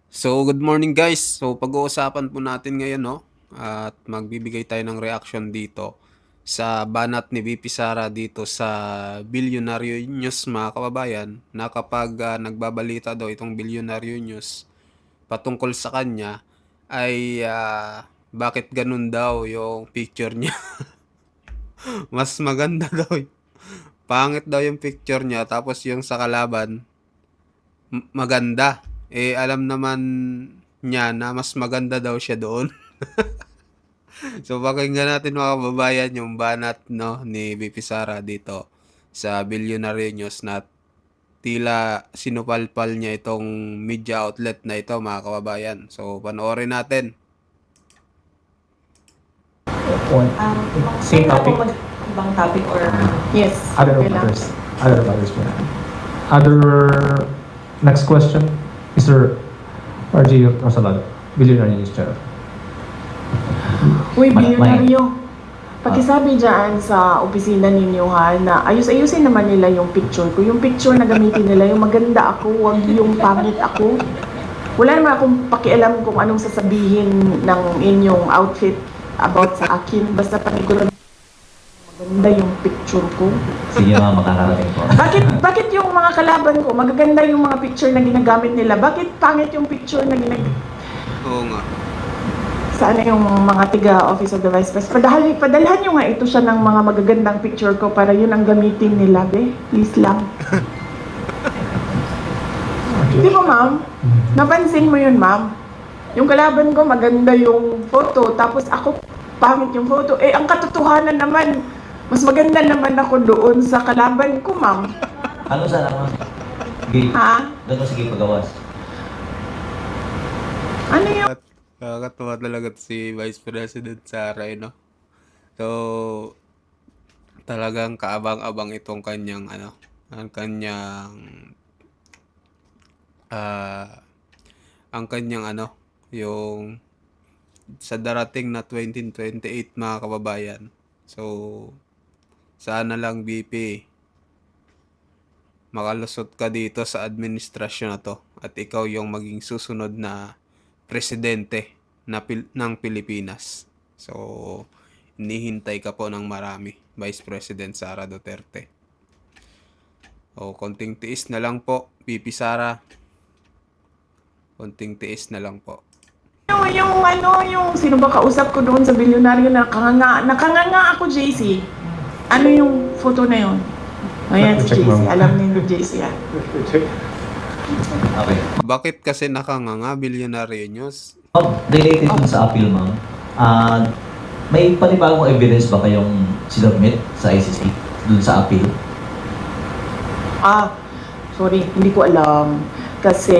So, good morning guys. So, pag-uusapan po natin ngayon, no? At magbibigay tayo ng reaction dito sa banat ni VP Sara dito sa Bilyonaryo News, mga kababayan, na kapag nagbabalita daw itong Bilyonaryo News patungkol sa kanya ay bakit ganun daw yung picture niya. Mas maganda daw. Pangit daw yung picture niya tapos yung sa kalaban maganda. Eh, alam naman niya na mas maganda daw siya doon. So, pakinggan natin mga kababayan yung banat, no, ni VP Sara dito sa Billionaire News na tila sinupalpal niya itong media outlet na ito, mga kababayan. So, panoorin natin. One. Same topic. Ibang topic or yes. Other okay lang. matters. Other matters po. Other next question, Mr. RJ Rosalado, Billionaire News Channel. Uy, bilyonaryo. Pakisabi dyan sa opisina ninyo ha, na ayusin naman nila yung picture ko. Yung picture na gamitin nila, yung maganda ako, wag yung pangit ako. Wala naman akong pakialam kung anong sasabihin ng inyong outfit about sa akin. Basta paniguran maganda yung picture ko. Sige mga makakarating po. Bakit yung mga kalaban ko, magaganda yung mga picture na ginagamit nila? Bakit pangit yung picture na Oo nga. Sana yung mga tiga-Office of the Vice President, padalhan nyo nga ito siya ng mga magagandang picture ko para yun ang gamitin nila, be. Please lang. Di ba, ma'am? Napansin mo yun, ma'am? Yung kalaban ko, maganda yung photo, tapos ako, pangit yung photo. Eh, ang katotohanan naman, mas maganda naman ako doon sa kalaban ko, ma'am. Ano sana mo? Sige, Ha? doon mo sige pagawas. Ano yung... Nakakatuwa talaga si Vice President Sara, no? So, talagang kaabang-abang itong kanyang, ang kanyang yung sa darating na 2028, mga kababayan. So, sana lang BP makalusot ka dito sa administrasyon na to at ikaw yung maging susunod na presidente ng Pilipinas. So, hinihintay ka po ng marami, Vice President Sara Duterte. O, konting tiis na lang po, VP Sara. Konting tiis na lang po. yung sino ba kausap ko doon sa bilyonaryo na nakanganga ako, JC. Ano yung photo na yun? Ayan si Check, JC. ma'am. Alam ni JC yan. Okay. Bakit kasi nakanganga Billionaire News? Related dun sa appeal, ma'am. May panibagong evidence ba kayong sinubmit sa ICC dun sa appeal? Sorry, hindi ko alam. Kasi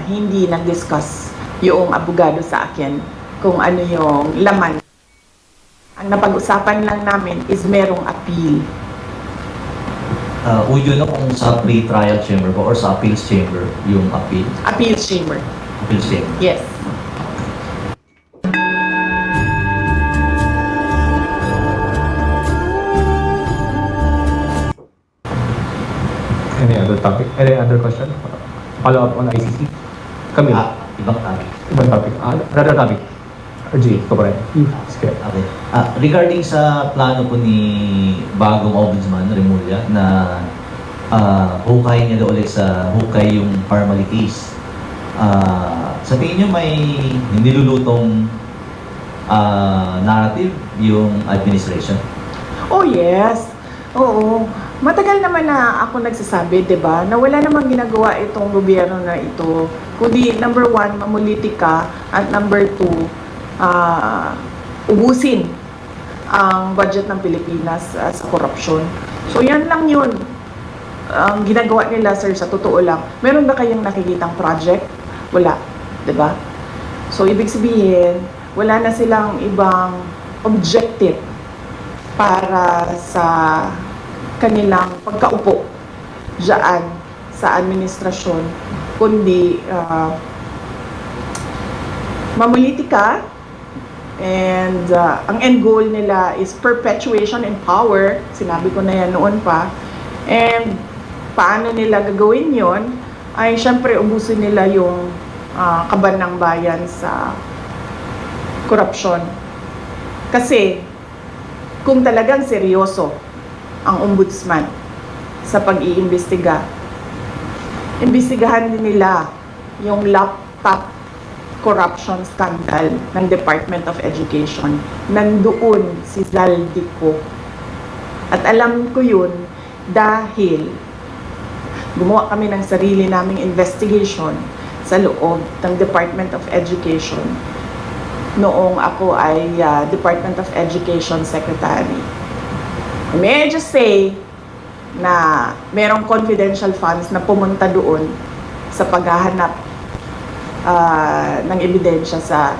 hindi nag-discuss yung abogado sa akin kung ano yung laman. Ang napag-usapan lang namin is merong appeal. Would you know kung sa pre-trial chamber ba or sa appeals chamber yung appeal? Appeals chamber. Appeals chamber. Yes. Any other topic? Any other question? Follow up on ICC? Kami. Ibang topic. Ibang topic. Another topic. RJ, ikaw pa rin. Sige. Okay. Regarding sa plano po ni bagong ombudsman, Remulla, na hukay niya daw ulit sa hukay yung Parmali case. Sa tingin niyo may nilulutong narrative yung administration? Oh yes. Oo. Matagal naman na ako nagsasabi, 'di ba? Na wala namang ginagawa itong gobyerno na ito. Kundi number 1, mamulitika at number 2, ubusin ang budget ng Pilipinas sa korupsyon. So yan lang 'yun. Ang ginagawa nila, sir, sa totoo lang. Meron ba kayong nakikitang project? Wala, 'di ba? So ibig sabihin, wala na silang ibang objective para sa kanilang pagkaupo diyan sa administrasyon, kundi mamulitika, and ang end goal nila is perpetuation in power. Sinabi ko na yan noon pa. And paano nila gagawin yon? ay syempre ubusin nila yung kaban ng bayan sa korupsyon. Kasi kung talagang seryoso ang ombudsman sa pag-iimbestiga, imbestigahan din nila yung laptop corruption scandal ng Department of Education. Nandoon si Zaldico. At alam ko yun dahil gumawa kami ng sarili naming investigation sa loob ng Department of Education noong ako ay Department of Education Secretary. May I just say na merong confidential funds na pumunta doon sa paghahanap ng ebidensya sa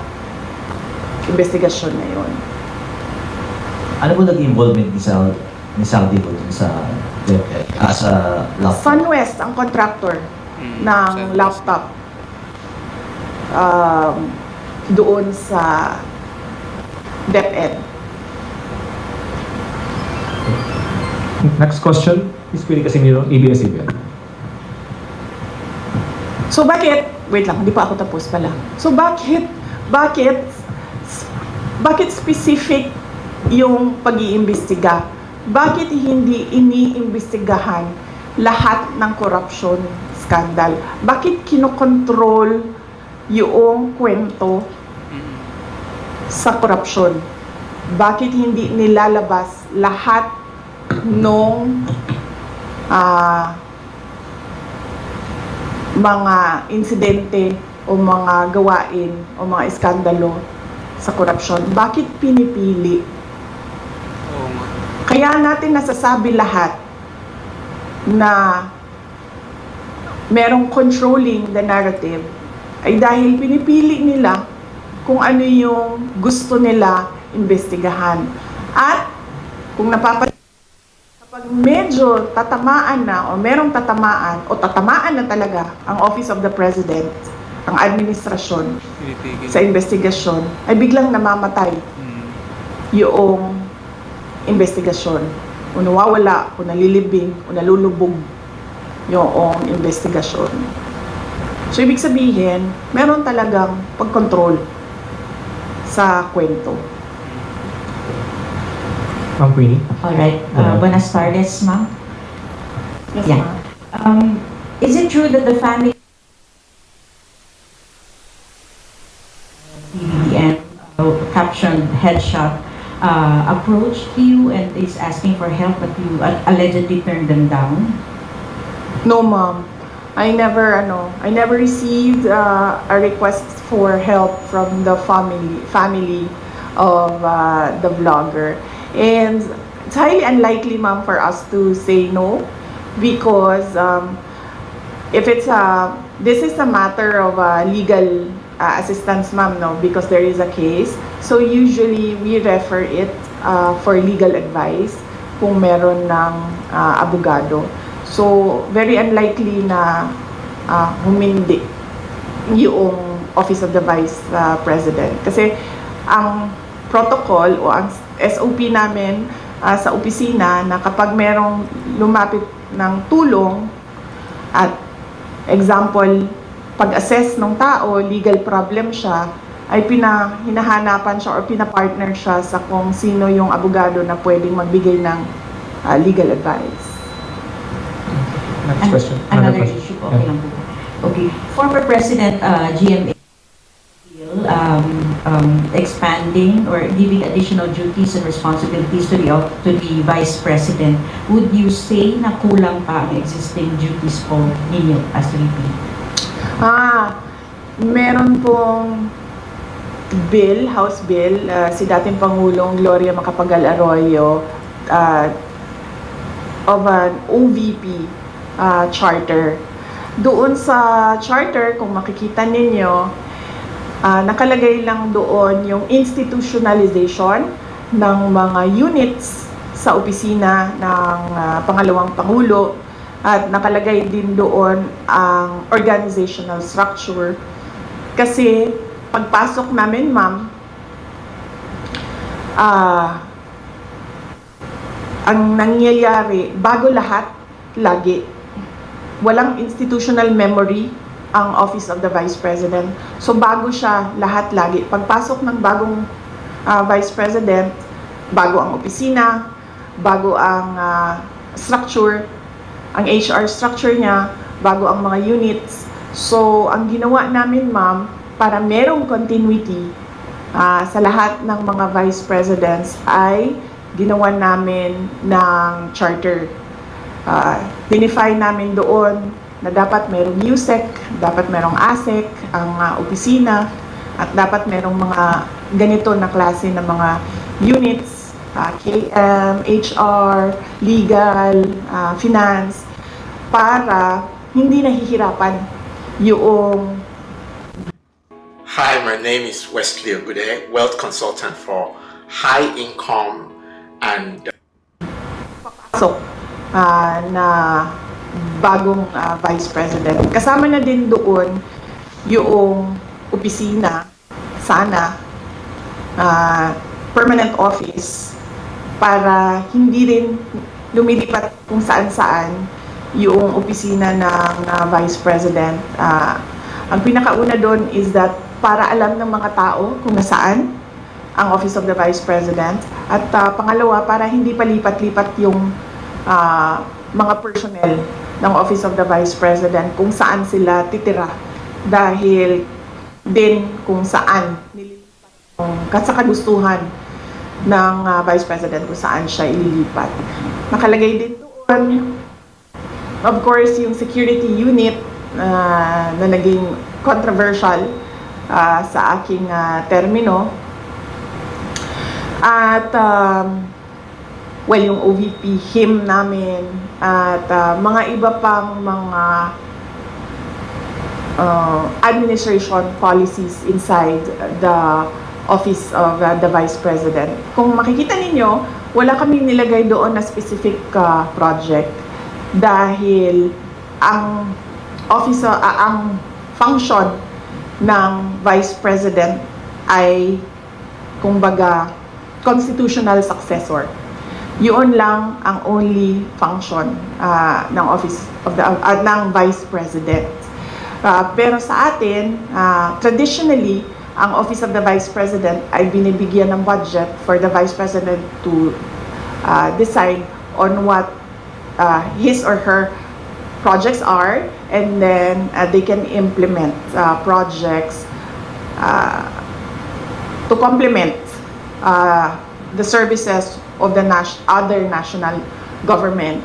investigasyon na yun. Ano po naging involvement ni Saldi po dun sa sa laptop? Sunwest ang contractor ng Sunwest. laptop doon sa DepEd. Next question, Ms. Pili Casimiro, ABS-CBN. So wait lang, hindi pa ako tapos pala. So bakit specific yung pag-iimbestiga? Bakit hindi iniimbestigahan lahat ng corruption scandal? Bakit kinokontrol yung kwento sa corruption? Bakit hindi nilalabas lahat nung mga insidente o mga gawain o mga iskandalo sa korupsyon? Bakit pinipili? Oo nga. Kaya natin nasasabi lahat na merong controlling the narrative ay dahil pinipili nila kung ano yung gusto nila imbestigahan. At kung kapag medyo tatamaan na o merong tatamaan o tatamaan na talaga ang Office of the President, ang administrasyon Pinitigil. sa investigasyon, ay biglang namamatay yung investigasyon. O nawawala, o nalilibing, o nalulubog yung investigasyon. So, ibig sabihin, meron talagang pagkontrol sa kwento. Ma'am Queenie. Alright, buenas tardes, ma'am. Yes, Yeah. ma'am. Is it true that the family CBN captioned headshot approached you and is asking for help, but you allegedly turned them down? No, ma'am. I never received a request for help from the family of the vlogger. And it's highly unlikely, ma'am, for us to say no, because if it's this is a matter of legal assistance, ma'am, no, because there is a case. So usually we refer it for legal advice kung meron ng abogado. So very unlikely na humindi yung Office of the Vice President. Kasi ang protocol o ang SOP namin sa opisina na kapag merong lumapit ng tulong at example, pag-assess ng tao, legal problem siya, ay hinahanapan siya or pinapartner siya sa kung sino yung abogado na pwedeng magbigay ng legal advice. Next question. Another issue po, okay lang po. Okay, former President GMA expanding or giving additional duties and responsibilities to the Vice President. Would you say na kulang pa ang existing duties po ninyo as VP? Meron pong bill, House Bill, si dating Pangulong Gloria Macapagal Arroyo of an OVP charter. Doon sa charter, kung makikita ninyo, nakalagay lang doon yung institutionalization ng mga units sa opisina ng Pangalawang Pangulo at nakalagay din doon ang organizational structure. Kasi pagpasok namin, ma'am, ang nangyayari, bago lahat, lagi, walang institutional memory ang Office of the Vice President. So bago siya lahat lagi. Pagpasok ng bagong Vice President, bago ang opisina, bago ang structure, ang HR structure niya, bago ang mga units. So ang ginawa namin, ma'am, para merong continuity sa lahat ng mga Vice Presidents ay ginawa namin ng charter. Dinify namin doon na dapat merong USEC, dapat merong ASEC, ang opisina, at dapat merong mga ganito na klase ng mga units, KM, HR, legal, finance, para hindi nahihirapan yung Hi, my name is Wesley Ogude, Wealth Consultant for High Income and pasok na bagong Vice President. Kasama na din doon yung opisina, sana, permanent office, para hindi rin lumilipat kung saan-saan yung opisina ng Vice President. Ang pinakauna doon is that para alam ng mga tao kung nasaan ang Office of the Vice President. At pangalawa, para hindi palipat-lipat yung mga personnel ng Office of the Vice President kung saan sila titira. Dahil din kung saan nililipat yung kasakagustuhan ng Vice President kung saan siya ililipat. Nakalagay din doon, of course, yung security unit na naging controversial sa aking termino. At well, yung OVP, him namin, at mga iba pang mga administration policies inside the Office of the Vice President. Kung makikita ninyo, wala kami nilagay doon na specific project dahil ang office, ang function ng Vice President ay kumbaga constitutional successor. Yun lang ang only function ng Office of the ng Vice President. Pero sa atin, traditionally, ang Office of the Vice President ay binibigyan ng budget for the Vice President to decide on what his or her projects are, and then they can implement projects to complement the services of the other national government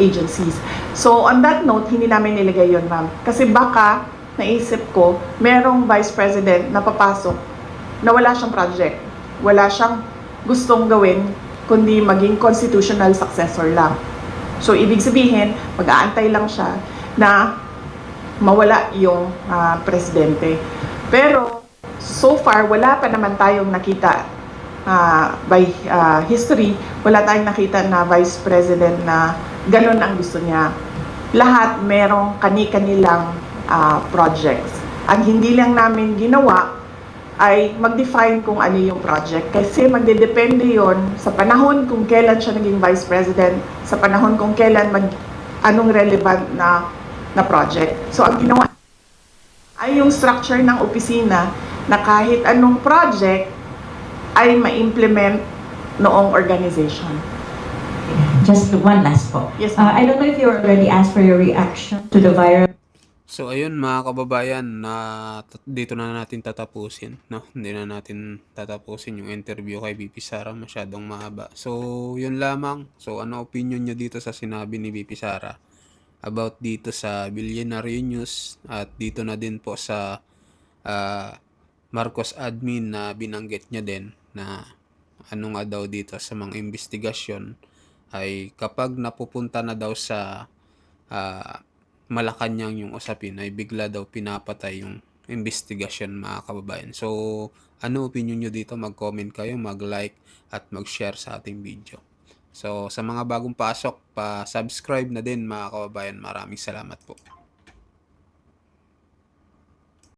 agencies. So on that note, hindi namin nilagay yun, ma'am. Kasi baka naisip ko, merong Vice President na papasok na wala siyang project, wala siyang gustong gawin, kundi maging constitutional successor lang. So ibig sabihin, mag-aantay lang siya na mawala yung presidente. Pero so far, wala pa naman tayong nakita by history, wala tayong nakita na Vice President na ganun ang gusto niya. Lahat merong kani-kanilang projects. Ang hindi lang namin ginawa ay mag-define kung ano yung project. Kasi magdedepende yon sa panahon kung kailan siya naging Vice President, sa panahon kung kailan anong relevant na project. So ang ginawa ay yung structure ng opisina na kahit anong project ay ma-implement noong organization. Just one last po. Yes, I don't know if you already asked for your reaction to the viral. So ayun mga kababayan, dito na natin tatapusin, no? Hindi na natin tatapusin yung interview kay VP Sara, masyadong mahaba. So yun lamang. So ano opinion nyo dito sa sinabi ni VP Sara about dito sa Billionaire News at dito na din po sa Marcos admin na binanggit niya din na ano nga daw dito sa mga investigasyon ay kapag napupunta na daw sa Malacanang yung usapin ay bigla daw pinapatay yung investigasyon mga kababayan. So, ano opinion nyo dito? Mag-comment kayo, mag-like at mag-share sa ating video. So, sa mga bagong pasok, pa-subscribe na din mga kababayan. Maraming salamat po.